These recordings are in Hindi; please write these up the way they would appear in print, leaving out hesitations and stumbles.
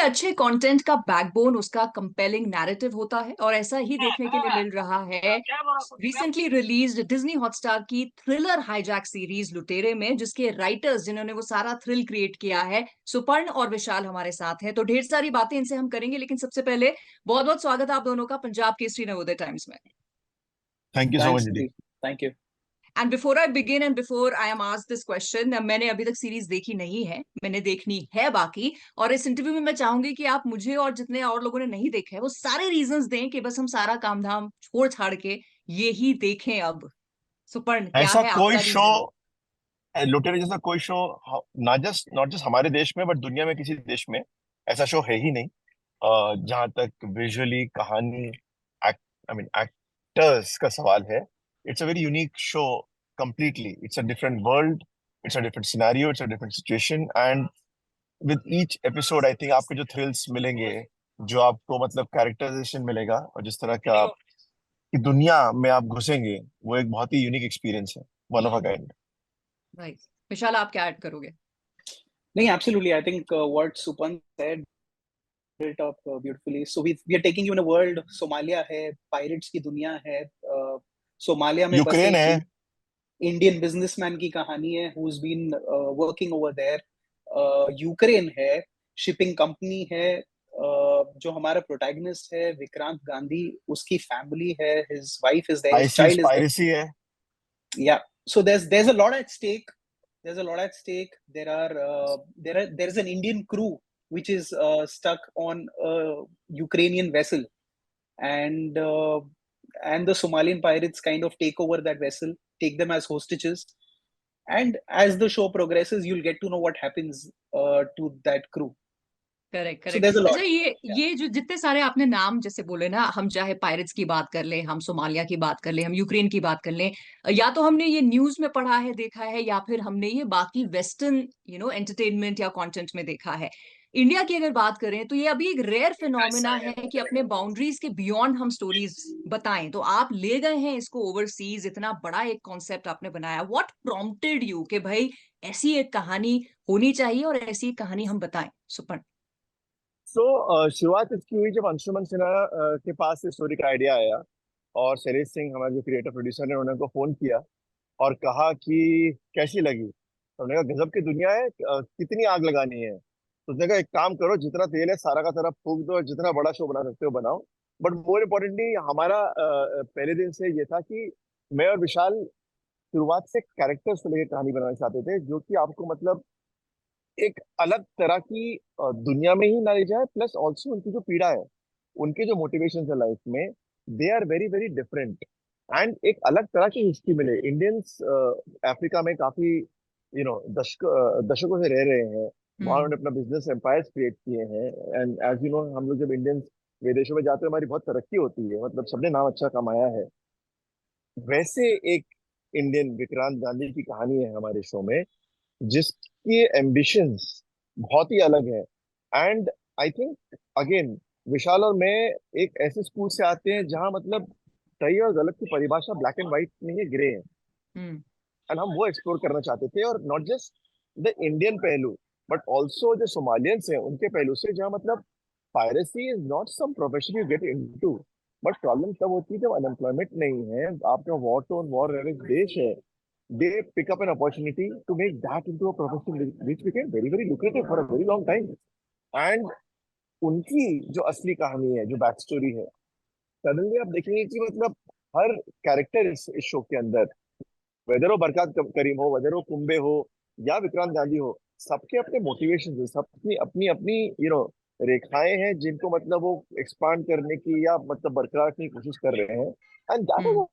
अच्छे कंटेंट का बैकबोन उसका कंपेलिंग नैरेटिव होता है और ऐसा ही देखने के लिए मिल रहा है रिसेंटली रिलीज्ड डिज्नी हॉटस्टार की थ्रिलर हाईजैक सीरीज लुटेरे में, जिसके राइटर्स जिन्होंने वो सारा थ्रिल क्रिएट किया है, सुपर्ण और विशाल हमारे साथ हैं। तो ढेर सारी बातें इनसे हम करेंगे, लेकिन सबसे पहले बहुत बहुत स्वागत है आप दोनों का पंजाब केसरी नवोदय टाइम्स में। Thank you so much thanks दीदी। दीदी, thank you. And before I begin and before I am asked this question, मैंने अभी तक सीरीज देखी नहीं है, मैंने देखनी है बाकी। और इस इंटरव्यू में मैं चाहूंगी कि आप मुझे और जितने और लोगों ने नहीं देखा है वो सारे रीजंस दें कि बस हम सारा काम धाम छोड़ छाड़ के ये ही देखें अब। सुपर्ण, क्या ऐसा है कोई आपका शो, रीजन? लुटेरे जैसा कोई शो नॉट जस्ट हमारे देश में बट दुनिया में किसी देश में ऐसा शो है ही नहीं। जहां तक विजुअली कहानी, आई मीन एक्टर्स का सवाल है, it's a very unique show. Completely it's a different world, it's a different scenario, it's a different situation, and with each episode I think आपको जो थ्रिल्स मिलेंगे, जो आपको मतलब कैरेक्टराइजेशन मिलेगा, और जिस तरह का की दुनिया में आप घुसेंगे, वो एक बहुत ही यूनिक एक्सपीरियंस है, वन ऑफ अ काइंड। भाई विशाल, आप क्या ऐड करोगे? नहीं, absolutely, I think what Suparn said built up beautifully. So we are taking you in a world. Somalia है, पायरेट्स की दुनिया है। सोमालिया में बस यूक्रेन एक है। इंडियन बिजनेसमैन की कहानी है who's been working over there. Ukraine है, शिपिंग कंपनी है। जो हमारा प्रोटैगनिस्ट है विक्रांत गांधी, उसकी फैमिली है, his wife is there, his ISIS child is there. Piracy है। Yeah, so there's a lot at stake. There's a lot at stake. There is an Indian crew which is stuck on a Ukrainian vessel, and the Somalian pirates kind of take over that vessel, take them as hostages, and as the show progresses you'll get to know what happens to that crew. Correct So correct. there's a अच्छा, lot. Yeah. ये जो जितने सारे आपने नाम जैसे बोले ना, हम चाहे पायरेट्स की बात कर लें, हम सोमालिया की बात कर लें, हम यूक्रेन की बात कर लें, या तो हमने ये न्यूज में पढ़ा है, देखा है, या फिर हमने ये बाकी वेस्टर्न एंटरटेनमेंट या कंटेंट में देखा है। इंडिया की अगर बात करें तो ये अभी एक रेयर फिनोमिना है कि अपने बाउंड्रीज के बियॉन्ड हम स्टोरीज बताएं। तो आप ले गए हैं इसको ओवरसीज, इतना बड़ा एक कॉन्सेप्ट आपने बनाया। व्हाट प्रॉम्प्टेड यू कि भाई ऐसी एक कहानी होनी चाहिए और ऐसी एक कहानी हम बताएं? सुपर्ण। शुरुआत इसकी हुई जब अंशुमन सिन्हा के पास से स्टोरी का आइडिया आया, और शैलेश सिंह हमारे जो क्रिएटिव प्रोड्यूसर ने, उन्होंने को फोन किया और कहा कि कैसी लगी। तो हमने कहा गजब की दुनिया है, कितनी आग लगानी है। तो उसने कहा एक काम करो, जितना तेल है सारा का सारा फूक दो और जितना बड़ा शो बना सकते हो बनाओ। बट मोर इम्पोर्टेंटली हमारा पहले दिन से ये था कि मैं और विशाल शुरुआत से कैरेक्टर्स को लेकर कहानी बनाना चाहते थे, जो कि आपको मतलब एक अलग तरह की दुनिया में ही ना ले जाए, प्लस ऑल्सो उनकी जो पीड़ा है, उनके जो मोटिवेशन है लाइफ में, they are very very different, and एक अलग तरह की हिस्ट्री मिले। इंडियंस अफ्रीका में काफी दशकों से रह रहे हैं, वहाँ हम्म। उन्होंने अपना बिजनेस एम्पायर क्रिएट किए हैं। एंड एज यू नो, हम लोग जब इंडियंस विदेशों में जाते हैं हमारी बहुत तरक्की होती है, मतलब सबने नाम अच्छा कमाया है। वैसे एक इंडियन विक्रांत गांधी की कहानी है हमारे शो में, जिसके एम्बिशंस बहुत ही अलग है। एंड आई थिंक अगेन विशाल और मैं एक ऐसे स्कूल से आते हैं जहां मतलब सही और गलत की परिभाषा ब्लैक एंड व्हाइट नहीं है, ग्रे है। हम्म। एंड हम वो एक्सप्लोर करना चाहते थे, और नॉट जस्ट द इंडियन पहलू बट ऑल्सो जो सोमालियंस हैं उनके पहलू से, जहाँ मतलब piracy is not some profession you get into, but problem तब होती है जब अनएम्प्लॉयमेंट नहीं है, आपका वॉर टू वॉर देश है। they pick up an opportunity to make that into a profession which became very very lucrative for a very long time. And उनकी जो असली कहानी है, जो बैक स्टोरी है, सडनली आप देखेंगे कि मतलब हर कैरेक्टर इस शो के अंदर, वेदर वो बरकत करीम हो, वेदर वो कुंबे हो या विक्रांत गांधी हो, सबके अपने मोटिवेशन है, सबकी अपनी अपनी रेखाएं हैं जिनको मतलब वो एक्सपांड करने की या मतलब बरकरार करने की कोशिश कर रहे हैं। And that hmm. इज,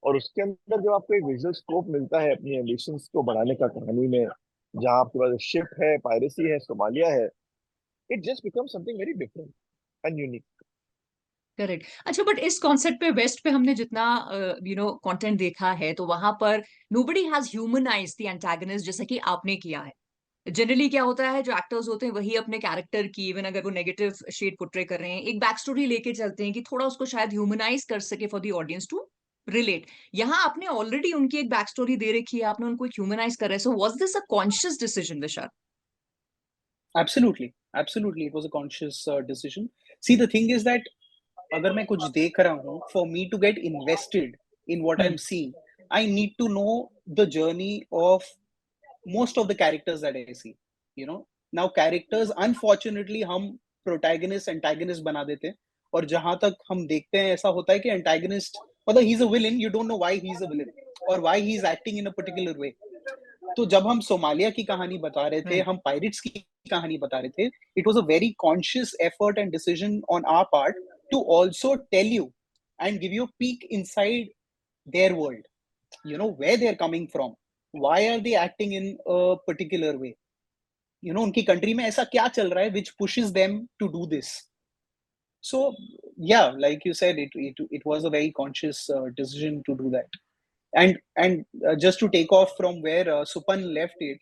और उसके अंदर जब आपको एक विजुअल स्कोप मिलता है अपनी एम्बिशंस को बढ़ाने का कहानी में, जहां आपके पास शिप है, पायरेसी है, सोमालिया है, it just become something very different and unique. Correct. अच्छा, बट इस कॉन्सेप्ट पे वेस्ट पे हमने जितना कंटेंट देखा है, तो वहां पर nobody has humanised the antagonist जैसा कि आपने किया है। जनरली क्या होता है, जो एक्टर्स होते हैं वही अपने कैरेक्टर की, इवन अगर वो नेगेटिव शेड पोर्ट्रे कर रहे हैं, एक बैक स्टोरी लेके चलते हैं कि थोड़ा उसको शायद ह्यूमनाइज कर सके for the audience to relate. यहाँ आपने ऑलरेडी उनकी एक बैक स्टोरी दे रखी है, आपने उनको ह्यूमनाइज कर रहे हैं। So was this a conscious decision, Vishal? Absolutely, Absolutely, it was a conscious decision. See, the thing is that अगर मैं कुछ देख रहा हूँ, for me to get invested in what I'm seeing, I need to know the journey of most of the characters that I see. You know, now characters, unfortunately, हम protagonist, antagonist बना देते हैं, और जहां तक हम देखते हैं ऐसा होता है कि antagonist, मतलब he's a villain, you don't know why he's a villain or why he's acting in a particular way. तो जब हम सोमालिया की कहानी बता रहे थे, Right. हम पायरेट्स की कहानी बता रहे थे, it was a very conscious effort and decision on our part to also tell you and give you a peek inside their world. You know, where they're coming from, why are they acting in a particular way, you know, उनकी कंट्री में ऐसा क्या चल रहा है which pushes them to do this. So yeah, like you said, it was a very conscious decision to do that. And just to take off from where Supan left it,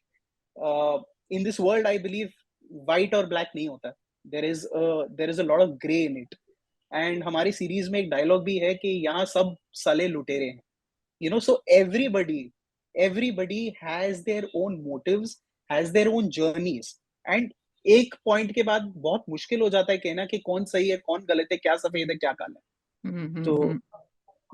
in this world I believe white or black नहीं होता. There is a lot of gray in it. And हमारी सीरीज में एक डायलॉग भी है कि यहाँ सब साले लुटेरे हैं. You know, so everybody has their own motives, has their own journeys. And एक पॉइंट के बाद बहुत मुश्किल हो जाता है कहना कि कौन सही है, कौन गलत है, क्या सफेद है, क्या काला है. तो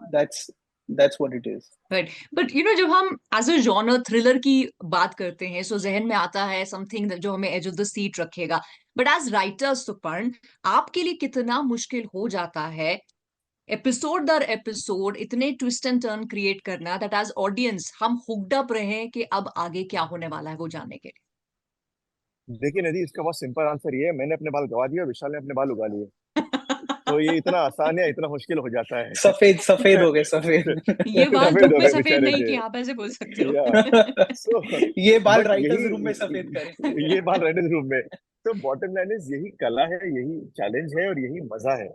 that's what it is. Right. But you know, जब हम एज अ जॉनर थ्रिलर की बात करते हैं, सो जहन में आता है समथिंग जो हमें एज ऑफ द सीट रखेगा. बट एज राइटर सुपर्ण, आपके लिए कितना मुश्किल हो जाता है एपिसोड दर एपिसोड इतने ट्विस्ट एंड टर्न क्रिएट करना दैट एज ऑडियंस हम हुक्ड अप रहे कि अब आगे क्या होने वाला है वो जानने के देखिए नदी, इसका बहुत सिंपल आंसर ये है, मैंने अपने बाल गवा दिए और विशाल ने अपने बाल उगा लिए. तो ये लिए. इतना आसान है, इतना मुश्किल हो जाता है. सफेद हो गए, सफेद. ये बाल सफेद धूप हो में गए सफेद बेचारे नहीं के. कि आप ऐसे बोल सकते हो. या सो ये बाल बट राइटर्स रूम में यही, सफेद करें. ये बाल राइटर्स रूम में. तो बॉटम लाइन इज, यही कला है, यही चैलेंज है और यही मजा है.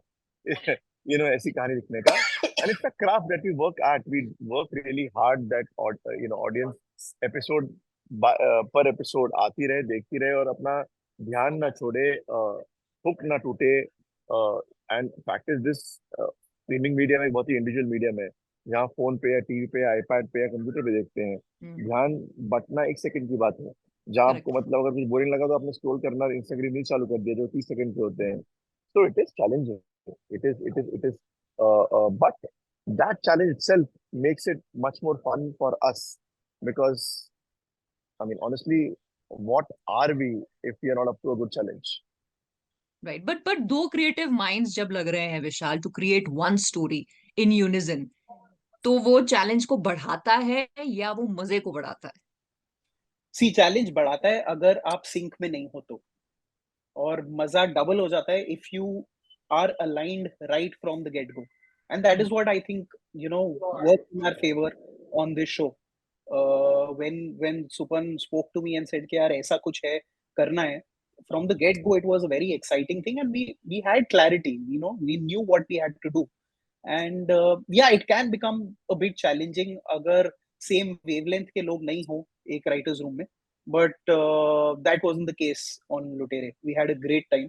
ऐसी कहानी लिखने का. And it's a craft that we work at. We work really hard that audience episode पर एपिसोड आती रहे, देखती रहे और अपना ध्यान ना छोड़े, हुक ना टूटे. And practice this streaming media में, बहुत ही इंडिविजुअल मीडियम है, जहाँ फोन पे या टीवी पे या आईपैड पे या कंप्यूटर पे देखते हैं. ध्यान बटना 1 सेकंड की बात है. जहाँ करेक्ट. आपको मतलब अगर कुछ बोरिंग लगा तो आपने स्क्रॉल करना, इंस्टाग्राम रील चालू कर दिया जो 30 सेकंड के होते हैं. So it is challenging. It is. But that challenge itself makes it much more fun for us, because I mean, honestly, what are we if we are not up to a good challenge? Right. But दो क्रिएटिव माइंड्स जब लग रहे हैं Vishal to create one story in unison, तो वो चैलेंज को बढ़ाता है या वो मजे को बढ़ाता है? सी, चैलेंज बढ़ाता है अगर आप सिंक में नहीं हो तो, और मजा डबल हो जाता है if you are aligned right from the get go. And that is what I think, you know, work in our favour on this show. when Supan spoke to me and said कि यार ऐसा कुछ है, करना है, from the get go it was a very exciting thing, and we had clarity, you know, we knew what we had to do. And yeah, it can become a bit challenging अगर same wavelength के लोग नहीं हो एक writers room में. But that wasn't the case on Lutere. We had a great time.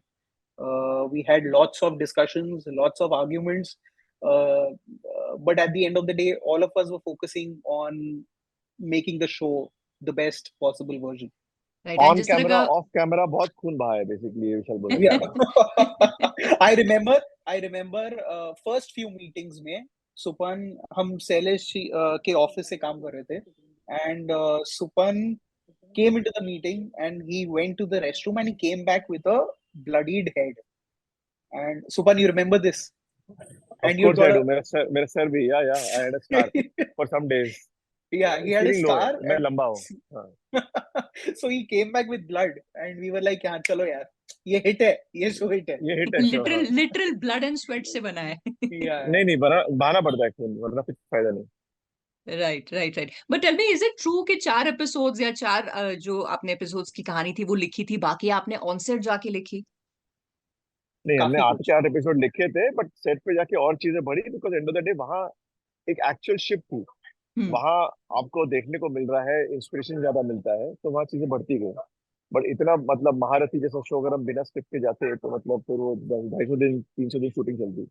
We had lots of discussions, lots of arguments. But at the end of the day, all of us were focusing on making the show the best possible version. Right. And On जिस तरह camera, का off camera, बहुत खून बहा है बेसिकली, ये विशाल बोल रहा Yeah. I remember first few meetings में सुपन, हम शैलेश के ऑफिस से काम कर रहे थे, and Supan came into the meeting and he went to the restroom and he came back with a bloodied head. And Supan, you remember this? Of And you course I got do. मेरा सर भी, yeah, I had a scar for some days. yeah, he had a Feeling low है, scar, मैं लंबा हूँ. हाँ. and so he came back with blood, and we were like, "हाँ, चलो यार, ये hit है, ये show hit है." ये हिट है शो. हाँ. लिटरल ब्लड एंड स्वेट से बना है. Yeah. नहीं, बहाना पड़ता है खून, वरना कुछ फायदा नहीं. Right right right. But tell me, is it true कि 4 एपिसोड्स या 4 जो आपने एपिसोड्स की कहानी थी वो लिखी थी, बाकी आपने ऑन सेट जाके लिखी? नहीं, हमने काफी 8 कुछ. के 8 एपिसोड लिखे थे, बट सेट पे जाके और चीजें बढ़ी, because end of the day वहाँ एक एक्चुअल शिप थी. वहाँ आपको देखने को मिल रहा है, इंस्पिरेशन ज्यादा मिलता है, तो वहाँ चीजें बढ़ती गई. बट इतना मतलब महारथी जैसा शो अगर हम बिना स्क्रिप्ट के जाते तो मतलब फिर वो 250 दिन 300 दिन शूटिंग चलती.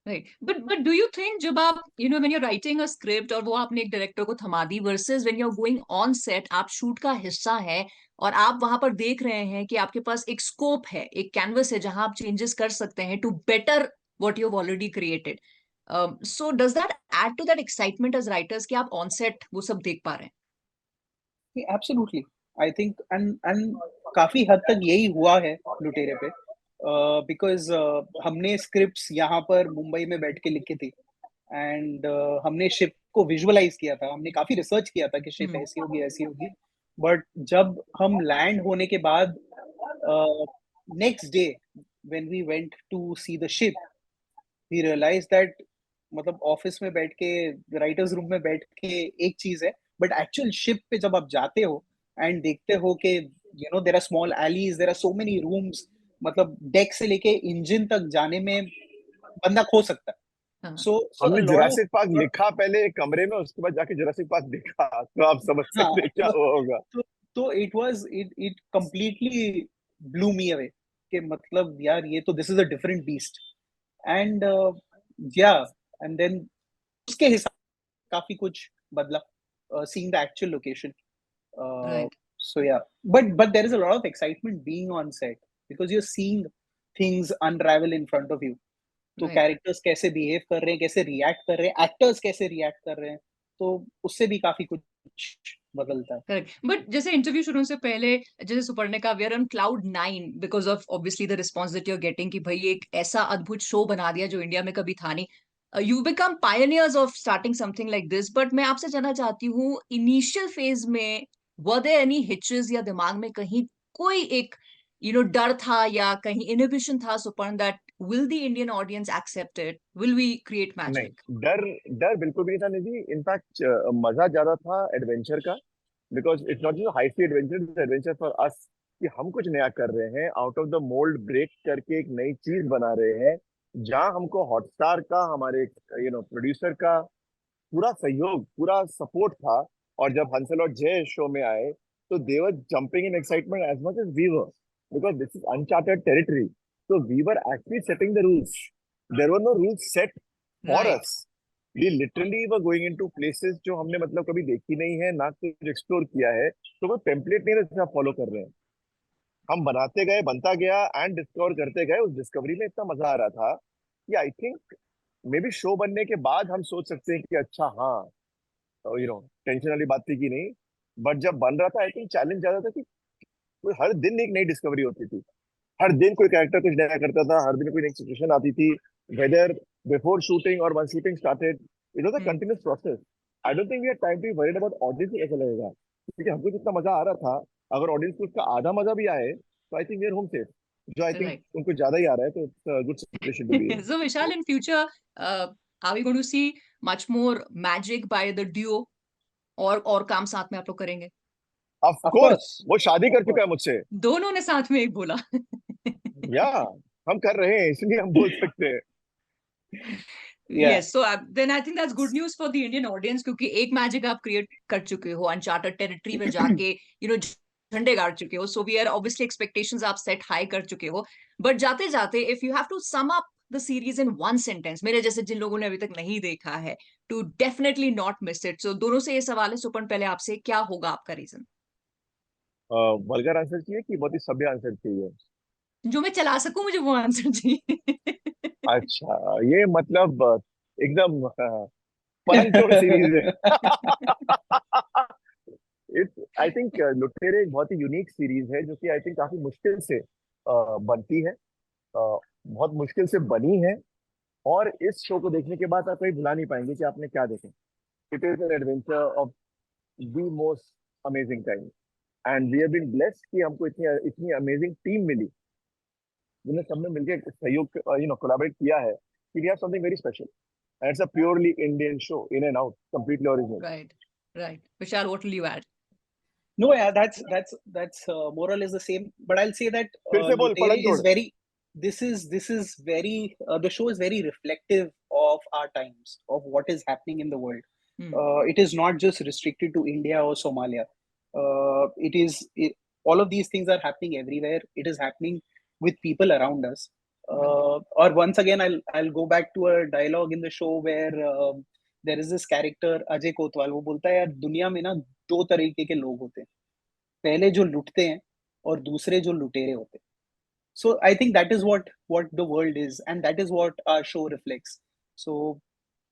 Right, but do you think जब आप when you writing a script और वो आपने एक डायरेक्टर को थमा दी versus when you are going on set, आप शूट का हिस्सा है और आप वहां पर देख रहे हैं कि आपके पास एक स्कोप है, एक कैनवस है जहां आप चेंजेस कर सकते हैं to better what you have already created, so does that add to that excitement as writers कि आप ऑन सेट वो सब देख पा रहे एब्सोल्युटली, आई थिंक एंड काफी हद तक यही हुआ है लुटेरे पे, बिकॉज हमने स्क्रिप्ट्स यहाँ पर मुंबई में बैठ के लिखी थी, एंड हमने शिप को विजुअलाइज किया था, हमने काफी रिसर्च किया था कि शिप ऐसी होगी ऐसी होगी, बट जब हम लैंड होने के बाद next day when we went to see the ship, we realize that मतलब ऑफिस में बैठ के, राइटर्स रूम में बैठ के एक चीज है, बट एक्चुअल शिप पे जब आप जाते हो एंड देखते हो कि there are small alleys, there are so many rooms, मतलब डेक से लेके इंजन तक जाने में बंदा खो सकता है। हैं? सो अ हमने लॉट जुरासिक पार्क ऑफ लिखा पहले एक कमरे में, उसके बाद जाके जुरासिक पार्क देखा, तो आप समझ हाँ, सकते हैं क्या हुआ होगा। तो it completely blue me away कि मतलब यार ये तो this is a different beast, and या एंड देन उसके हिसाब काफी कुछ बदला, seeing the actual location. Uh, right, so yeah, but there is a lot of excitement being on set because you're seeing things unravel in front of you. तो राइट, कैरेक्टर्स कैसे बिहेव कर रहे हैं, कैसे रिएक्ट कर रहे हैं, एक्टर्स कैसे रिएक्ट कर रहे हैं, तो उससे भी काफी कुछ बदलता है। करेक्ट, बट जैसे इंटरव्यू शुरू से पहले, जैसे सुपर्णा का we are on cloud 9 because of obviously the response that you are getting कि भाई एक ऐसा अद्भुत शो बना दिया जो इंडिया में कभी था नहीं, you become pioneers of starting something like this, but मैं आपसे जानना चाहती हूँ इनिशियल फेज में वर देयर एनी हिचेस या दिमाग में कहीं कोई एक डर था या कहीं इनहिबिशन था Suparn that will the Indian audience accept it, will we create magic? नहीं, डर डर बिल्कुल भी नहीं था निधि। इनफैक्ट मजा ज्यादा था एडवेंचर का, because it's not just high sea adventure, adventure for us कि हम कुछ नया कर रहे हैं, out of the mould break करके एक नई चीज बना रहे हैं, जहां हमको हॉटस्टार का, हमारे प्रोड्यूसर का पूरा सहयोग, पूरा सपोर्ट था। और जब हंसल और जय शो में आए, तो they were jumping in excitement as much as we were, because this is uncharted territory. So we were actually setting the rules. There were no rules set for right, us. We literally were going into places जो हमने मतलब कभी देखी नहीं है, ना कुछ एक्सप्लोर किया है, तो वो टेम्पलेट नहीं रहता, फॉलो कर रहे हैं। हम बनाते गए, बनता गया, एंड डिस्कवर करते गए। उस डिस्कवरी में इतना मजा आ रहा था कि I think may be show बनने के बाद हम सोच सकते हैं कि अच्छा हाँ, टेंशन वाली बात थी कि नहीं। बट जब बन रहा था, आई थिंक चैलेंज ज्यादा था कि हर दिन एक नई डिस्कवरी होती थी, हर दिन कोई कैरेक्टर कुछ नया करता था, हर दिन कोई नई सिचुएशन आती थी, वेदर बिफोर शूटिंग और when shooting started, it was a continuous process. I don't think we had time to be worried about audience को कैसा लगेगा, क्योंकि हमको जितना मजा आ रहा था, अगर ऑडियंस को उसका आधा मजा भी आए, तो I think we are home safe. जो आई थिंक राइट। उनको ज्यादा ही आ रहा है, तो it's a good situation to be in. So Vishal, in future, are we going to see much more magic by the duo और काम साथ में आप लोग करेंगे? ऑफ ऑफ कोर्स, कोर्स, वो शादी ऑफ कर चुका है मुझसे। दोनों ने साथ में एक बोला। या हम कर रहे हैं, इसलिए हम बोल सकते हैं। या Yes, so then I think that's good news for the Indian audience क्योंकि एक मैजिक आप क्रिएट कर चुके हो अनचार्टेड टेरिटरी में जाके, झंडे गाड़ चुके हो, so we are obviously expectations आप सेट हाई कर चुके हो। बट जाते जाते if you have to sum up the series in one sentence, मेरे जैसे जिन लोगों ने अभी तक नहीं देखा है, to definitely not miss it, so दोनों से ये सवाल है सुपन, पहले आपसे क्या होगा आपका रीजन? वल्गर आंसर चाहिए कि बहुत ही सभ्य आंसर चाहिए? जो मैं चला सकूं, मुझे वो आंसर चाहिए। अच्छा, ये मतलब एकदम पलटोड़ सीरीज है। इट्स आई थिंक लुटेरे एक बहुत ही यूनिक सीरीज है, जो कि आई थिंक काफी मुश्किल से बनती है, बहुत मुश्किल से बनी है। और इस शो को देखने के बाद आप कभी भुला नहीं पाएंगे कि आपने क्या देखा। It is an adventure of the most amazing kind, and we have been blessed कि हमको इतनी इतनी अमेजिंग टीम मिली, जिन्हें सबने मिलकर सहयोग कोलैबोरेट किया है, कि we have something very special, and it's a purely Indian show, in and out, completely original. Right, right. Vishal, what will you add? no, yeah, that's more or less the same. But I'll say that फिर से बोल, Lutere पलट is तोड़। very. This is very. The show is very reflective of our times, of what is happening in the world. It is not just restricted to India or Somalia. It is all of these things are happening everywhere. It is happening with people around us. or once again, I'll go back to a dialogue in the show where there is this character Ajay कोतवाल, वो बोलता है यार दुनिया में ना दो तरीके के लोग होते हैं, पहले जो लुटते हैं और दूसरे जो लुटेरे होते हैं. So I think that is what the world is, and that is what our show reflects. So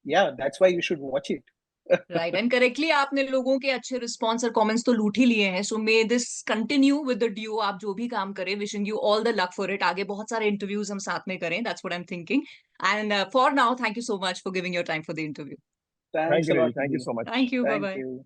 yeah, that's why you should watch it. Right and correctly आपने लोगों के अच्छे रिस्पॉन्स और कमेंट्स तो लूट ही लिए हैं. So may this continue with the duo. आप जो भी काम करें, wishing you all the luck for it. आगे बहुत सारे इंटरव्यूज हम साथ में करें. That's what I am thinking. And for now, thank you so much for giving your time for the interview. Thanks a lot. Thank you so much. Thank you. Bye Thank bye. you.